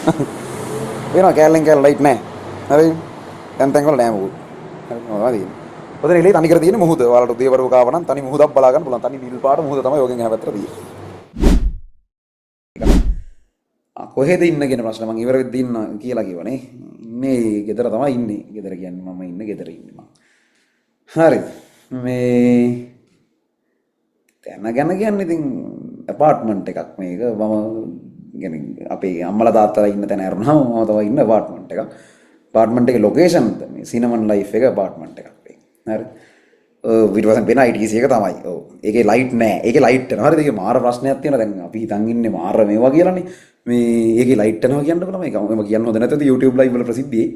වෙනවා කෑල්ලෙන් කෑල්ල ලයිට් නැහැ. හරි. දැන් වල නෑ මොකුත්. හරි මොනවද තියෙන්නේ? ඔතන එළියේ තනි කර තියෙන මුහුද. ඔයාලට උදේවරු කාව නම් තනි මුහුදක් බලා ගන්න පුළුවන්. තනි නිල් පාට මුහුද තමයි යෝගෙන් එහා පැත්තට තියෙන්නේ. කොහෙද ඉන්න කියන ප්‍රශ්න මම ඉවර වෙද්දී ඉන්න කියලා කිව්වනේ. ඉන්නේ ගෙදර තමයි ඉන්නේ. ගෙදර කියන්නේ මම ඉන්නේ ගෙදර ඉන්නේ මම. හරි. මේ තැන ගැන කියන්නේ ඉතින් ඇපාර්ට්මන්ට් එකක් මේක. මම කියන්නේ අපේ අම්මලා තාත්තලා ඉන්න තැන ඇරුණාම මම තමයි ඉන්න ඇපාර්ට්මන්ට් එකක්. ඇපාර්ට්මන්ට් එකේ ලොකේෂන් මේ සිනමන් ලයිෆ් එක ඇපාර්ට්මන්ට් එකක් වෙයි. හරි. විඩියෝසන් වෙන ITC එක තමයි. ඔව්. ඒකේ ලයිට් නැහැ. ඒකේ ලයිට් යනවා. හරිද? ඒකේ මාර ප්‍රශ්නයක් තියෙනවා. දැන් අපි හිතන් ඉන්නේ මාර මේවා කියලානේ. මේ ඒකේ ලයිට් යනවා කියන්නකො තමයි. මම කියන්න හොඳ නැතද YouTube live වල ප්‍රසිද්ධියේ.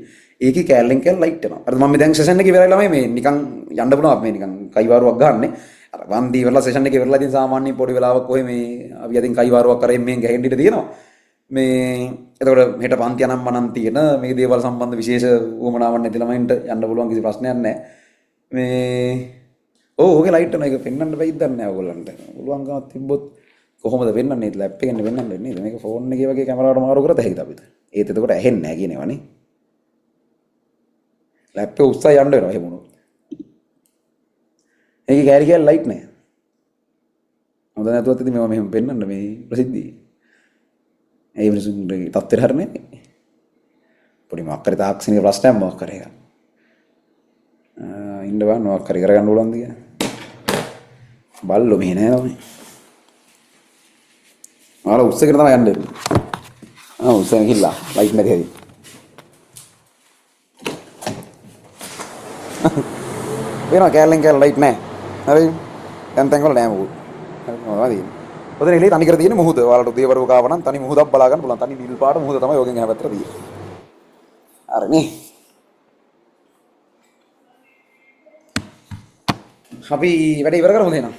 ඒකේ කෑල්ලෙන් කෑල්ල ලයිට් යනවා. අර මම දැන් සෙෂන් එකේ ඉවරයි ළමයි මේ නිකන් යන්න පුළුවන් අපි මේ නිකන් කයිවාරුවක් ගන්නනේ. අර වන්දි ඉවරලා සෙෂන් එකේ ඉවරලා ඉතින් සාමාන්‍ය පොඩි වෙලාවක් කොහේ මේ අපි අදින් කයිවාරුවක් කරෙන් මෙන් ගහෙන්න ඉඩ තියෙනවා. මේ එතකොට හෙට පන්ති අනම් මනම් තියෙන මේ දේවල් සම්බන්ධ විශේෂ උවමනාවක් නැති ළමයින්ට යන්න පුළුවන් කිසි ප්‍රශ්නයක් නැහැ. මේ ඕකේ ලයිට් යන එක පෙන්වන්න බැයිද නැහැ ඔයගොල්ලන්ට. පුළුවන්කමක් තිබ්බොත් කොහොමද පෙන්වන්නේ? ලැප් එකෙන් පෙන්වන්නේ නේද? මේක ෆෝන් එකේ වගේ කැමරාවට මාරු කරත් හැකිද අපිට? ඒත් එතකොට ඇහෙන්නේ නැහැ කියනවනේ. ලැප් එක උස්සා යන්න වෙනවා එහෙම වුණොත්. ඒකේ කැරි කැල් ලයිට් නැහැ. හොඳ නැතුවත් ඉතින් මේවා මෙහෙම පෙන්වන්න මේ ප්‍රසිද්ධියේ. ඒ මිනිසුන්ගේ තත්ත්වෙට හරිනේ. පොඩි මොකක් හරි තාක්ෂණික ප්‍රශ්නයක් මොකක් හරි එකක්. ඉන්න බෑ මොකක් හරි කරගන්න ඕනද කියලා. බල්ලෝ මෙහෙ නෑ මේ. ආලා උස්සගෙන තමයි යන්නේ. උස්සගෙන ගිහලා ලයිට් නැති හැටි. වෙනවා කෑල්ලෙන් කෑල්ල ලයිට් නැහැ. හරි. දැන් වල නෑ මොකුත්. හරි මොනවද තියෙන්නේ? ඔතන එළියේ තනි කර තියෙන මුහුද. ඔයාලට උදේවරු කාව නම් තනි මුහුදක් බලා ගන්න පුළුවන්. තනි නිල් පාට මුහුද තමයි යෝගෙන් එහා පැත්තට තියෙන්නේ. හරිනේ. අපි වැඩ ඉවර කරමුද එහෙනම්?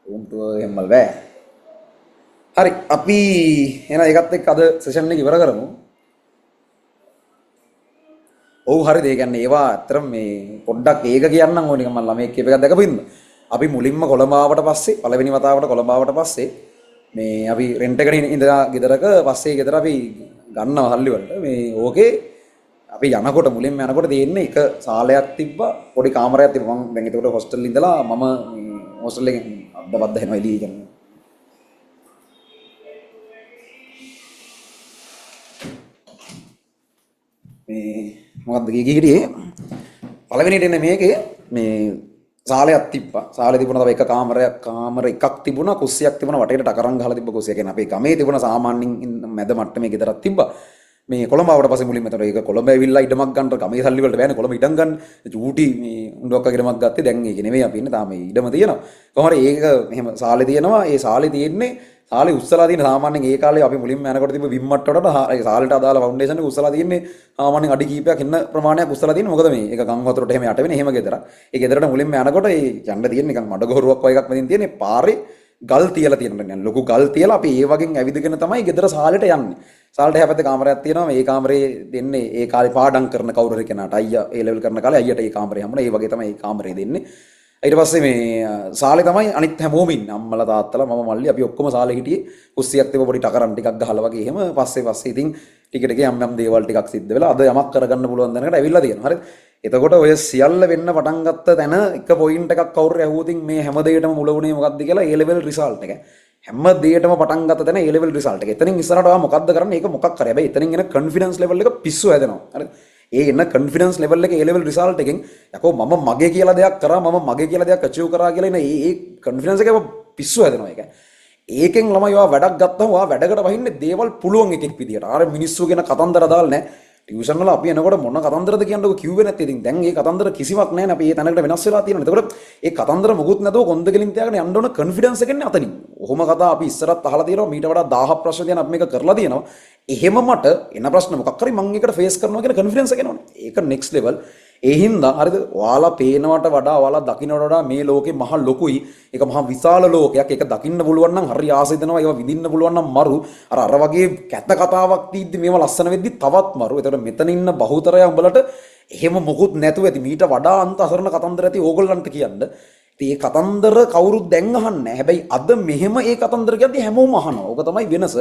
උන්ට එම්මල් බෑ. හරි අපි එහෙනම් ඒකත් එක්ක අද සෙෂන් එක ඉවර කරමු. ඔව් හරිද? ඒ කියන්නේ ඒවා අතරම මේ පොඩ්ඩක් ඒක කියන්නම් ඕනේ මම ළමයෙක් කියප එකක් දැකපින්ද? අපි මුලින්ම කොළඹ ආවට පස්සේ පළවෙනි වතාවට කොළඹ ආවට පස්සේ මේ අපි රෙන්ට් එකට ඉඳලා ගෙදරක පස්සේ ගෙදර අපි ගන්නවා සල්ලි වලට මේ ඕකේ අපි යනකොට මුලින්ම යනකොට තියෙන්නේ එක සාලයක් තිබ්බා පොඩි කාමරයක් තිබ්බා මම දැන් ඒකට හොස්ටල් ඉඳලා මම මේ හොස්ටල් එකෙන් අද්දපද්ද එනවා එළිය කියන්නේ මේ මොකද්ද කීකීටියේ පළවෙනිට එන්නේ මේකේ මේ සාලයක් තිබ්බා. සාලේ තිබුණා තව එක කාමර එකක් තිබුණා. කුස්සියක් තිබුණා. වටේට ටකරන් ගහලා තිබ්බ කුස්සිය. කියන්නේ අපේ ගමේ තිබුණ සාමාන්‍යයෙන් මැද මට්ටමේ ගෙදරක් තිබ්බා. මේ කොළඹ ආවට පස්සේ මුලින්ම එතන ඒක කොළඹ ඇවිල්ලා ඉඩමක් ගන්න ගමේ සල්ලි වලට බෑනේ කොළඹ ඉඩම් ගන්න. චූටි මේ උණ්ඩොක්ක ඉඩමක් ගත්තේ. දැන් ඒක නෙමෙයි අපි ඉන්නේ. තාම මේ ඉඩම තියෙනවා. කොහොම හරි ඒක මෙහෙම සාලේ තියෙනවා. ඒ සාලේ තියෙන්නේ සාලේ උස්සලා තියෙන සාමාන්‍යයෙන් ඒ කාලේ අපි මුලින්ම යනකොට තිබ්බ විම් මට්ටමට ඒ සාලේට අදාළ ෆවුන්ඩේෂන් එක උස්සලා තියෙන්නේ සාමාන්‍යයෙන් අඩි කීපයක් ඉන්න ප්‍රමාණයක් උස්සලා තියෙන්නේ. මොකද මේ ඒක ගම් වතුරට එහෙම යට වෙන්නේ. එහෙම ගෙදර. ඒ ගෙදරට මුලින්ම යනකොට ඒ යන්න තියෙන නිකන් මඩ ගොරුවක් වගේ එකක් මැදින් තියෙන්නේ. පාරේ ගල් තියලා තියෙනවා. ලොකු ගල් තියලා අපි ඒ වගේ ඇවිදගෙන තමයි ගෙදර සාලේට යන්නේ. සාලේට හැපැත්තේ කාමරයක් තියෙනවා. මේ කාමරේ දෙන්නේ ඒ කාලේ පාඩම් කරන කවුරු හරි කෙනාට අයියා ඒ ලෙවල් කරන කාලේ අයියට ඒ කාමරේ හම්බුණා. ඒ වගේ තමයි ඒ කාමරේ දෙන්නේ. ඊට පස්සේ මේ සාලේ තමයි අනිත් හැමෝම ඉන්නේ. අම්මලා තාත්තලා මම මල්ලි අපි ඔක්කොම සාලේ හිටියේ. කුස්සියක් තිබ්බ පොඩි ටකරන් ටිකක් ගහලා වගේ එහෙම පස්සේ ඉතින් ටික ටික යම් දේවල් ටිකක් සිද්ධ වෙලා අද යමක් කරගන්න පුළුවන් දැනකට ඇවිල්ලා තියෙනවා. හරිද? එතකොට ඔය සියල්ල වෙන්න පටන් ගත්ත තැන එක පොයින්ට් එකක් කවුරු ඇහුවොතින් මේ හැම දෙයකටම මුල වුණේ මොකද්ද කියලා A level result එක. හැම දෙයකටම පටන් ගත්ත තැන A level result එක. එතනින් ඉස්සරහට ආව මොකද්ද කරන්නේ? ඒක මොකක් කරේ. හැබැයි එතනින් එන confidence level එක පිස්සු හැදෙනවා. හරිද? ඒ එන confidence level එකේ A level result එකෙන් යකෝ මම මගේ කියලා දෙයක් කරා මම මගේ කියලා දෙයක් achieve කරා කියලා එන ඒ confidence එක පිස්සු හැදෙනවා ඒක. ඒකෙන් ළමයි ඔයා වැඩක් ගත්තම ඔයා වැඩකට වහින්නේ දේවල් පුළුවන් එකෙක් විදියට. ආර මිනිස්සු කියන කතන්දර දාලා නැහැ. ටියුෂන් වල අපි එනකොට මොන කතන්දරද කියන්නකො කිව්වේ නැත්තේ. ඉතින් දැන් මේ කතන්දර කිසිවක් නැහැ නේ. අපි මේ තැනකට වෙනස් වෙලා තියෙනවා. එතකොට ඒ කතන්දර මොකුත් නැතුව කොන්ද කෙලින් තියාගෙන යන්න ඕන confidence එකෙන්නේ අතනින්. ඔහොම කතා අපි ඉස්සරත් අහලා තියෙනවා. මීට වඩා 1000 ප්‍රශ්න තියෙන අපි මේක කරලා තියෙනවා. එහෙම මට එන ප්‍රශ්න මොකක් හරි මම ඒකට ෆේස් කරනවා කියන confidence එක එනවනේ. ඒක next level. ඒ හින්දා හරිද? ඔයාලා පේනවට වඩා ඔයාලා දකින්නට වඩා මේ ලෝකේ මහ ලොකුයි. ඒක මහ විශාල ලෝකයක්. ඒක දකින්න පුළුවන් නම් හරි ආසයි දෙනවා. ඒවා විඳින්න පුළුවන් නම් මරු. අර වගේ කැත කතාවක් තීද්දි මේවා ලස්සන වෙද්දි තවත් මරු. ඒතකොට මෙතන ඉන්න බහුතරය උඹලට එහෙම මොකුත් නැතුව ඇති. මීට වඩා අන්ත අසරණ කතන්දර ඇති ඕගොල්ලන්ට කියන්න. ඉතින් මේ කතන්දර කවුරුත් දැන් අහන්නේ නැහැ. හැබැයි අද මෙහෙම ඒ කතන්දර කියද්දි හැමෝම අහනවා. ඕක තමයි වෙනස.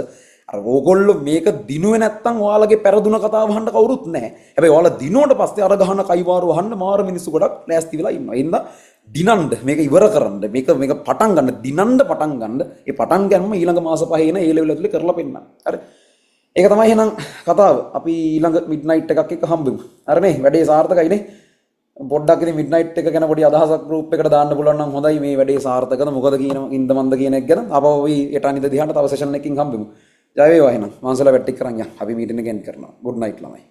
අර ඕගොල්ලෝ මේක දිනුවේ නැත්තම් ඔයාලගේ පෙරදුන කතාව අහන්න කවුරුත් නැහැ. හැබැයි ඔයාලා දිනුවට පස්සේ අර ගහන කයිවාරු අහන්න මාර මිනිස්සු ගොඩක් ලෑස්ති වෙලා ඉන්නවා. ඒ හින්දා දිනන්න මේක ඉවර කරන්න මේක පටන් ගන්න දිනන්න පටන් ගන්න. ඒ පටන් ගන්නම ඊළඟ මාස පහේ එන ඒ ලෙවල් ඇතුලේ කරලා පෙන්නන්න. හරි. ඒක තමයි එහෙනම් කතාව. අපි ඊළඟ මිඩ්නයිට් එකක් එක්ක හම්බෙමු. හරිනේ වැඩේ සාර්ථකයිනේ. පොඩ්ඩක් ඉතින් මිඩ්නයිට් එක ගැන පොඩි අදහසක් ගෲප් එකට දාන්න පුළුවන් නම් හොඳයි. මේ වැඩේ සාර්ථකද මොකද කියන ඉන්දමන්ද කියන එක ගැන. අපව අපි එටානිද දිහාට තව සෙෂන් එකකින් හම්බෙමු. ජය වේවා එහෙනම්. මාන්සලා වැට්ටික් කරන් යන්න. අපි මීටින් එක එන්ඩ් කරනවා. good night ළමයි.